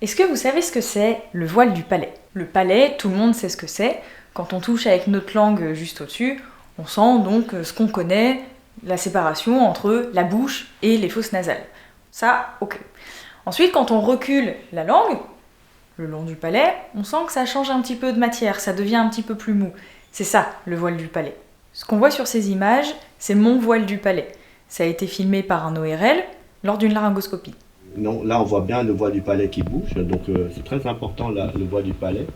Est-ce que vous savez ce que c'est le voile du palais? Le palais, tout le monde sait ce que c'est. Quand on touche avec notre langue juste au-dessus, on sent donc ce qu'on connaît, la séparation entre la bouche et les fosses nasales. Ça, ok. Ensuite, quand on recule la langue, le long du palais, on sent que ça change un petit peu de matière, ça devient un petit peu plus mou. C'est ça, le voile du palais. Ce qu'on voit sur ces images, c'est mon voile du palais. Ça a été filmé par un ORL lors d'une laryngoscopie. Non, là on voit bien le voile du palais qui bouge, donc c'est très important là, le voile du palais.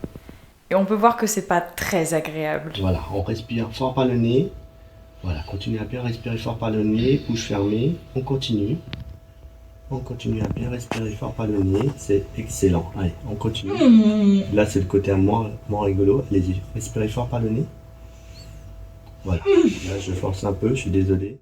Et on peut voir que c'est pas très agréable. Voilà, on respire fort par le nez. Voilà, continue à bien respirer fort par le nez, bouche fermée. On continue. On continue à bien respirer fort par le nez, c'est excellent. Allez, on continue. Là c'est le côté moins rigolo. Allez-y, respirez fort par le nez. Voilà, là je force un peu, je suis désolé.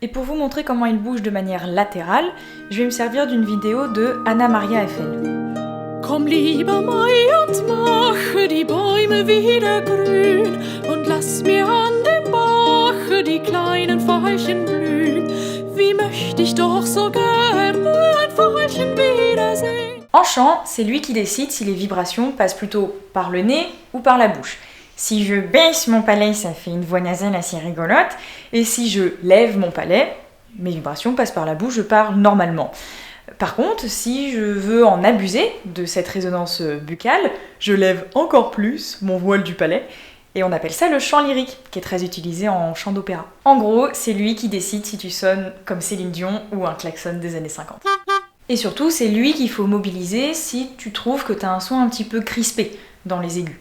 Et pour vous montrer comment il bouge de manière latérale, je vais me servir d'une vidéo de Anna Maria Eiffel. Komm lieber Mai und mache die Bäume wieder grün und lass mir an dem Bache die kleinen Veilchen blühen. Wie möchte ich doch so gern ein Veilchen wiedersehen. En chant, c'est lui qui décide si les vibrations passent plutôt par le nez ou par la bouche. Si je baisse mon palais, ça fait une voix nasale assez rigolote. Et si je lève mon palais, mes vibrations passent par la bouche, je parle normalement. Par contre, si je veux en abuser de cette résonance buccale, je lève encore plus mon voile du palais. Et on appelle ça le chant lyrique, qui est très utilisé en chant d'opéra. En gros, c'est lui qui décide si tu sonnes comme Céline Dion ou un klaxon des années 50. Et surtout, c'est lui qu'il faut mobiliser si tu trouves que tu as un son un petit peu crispé dans les aigus.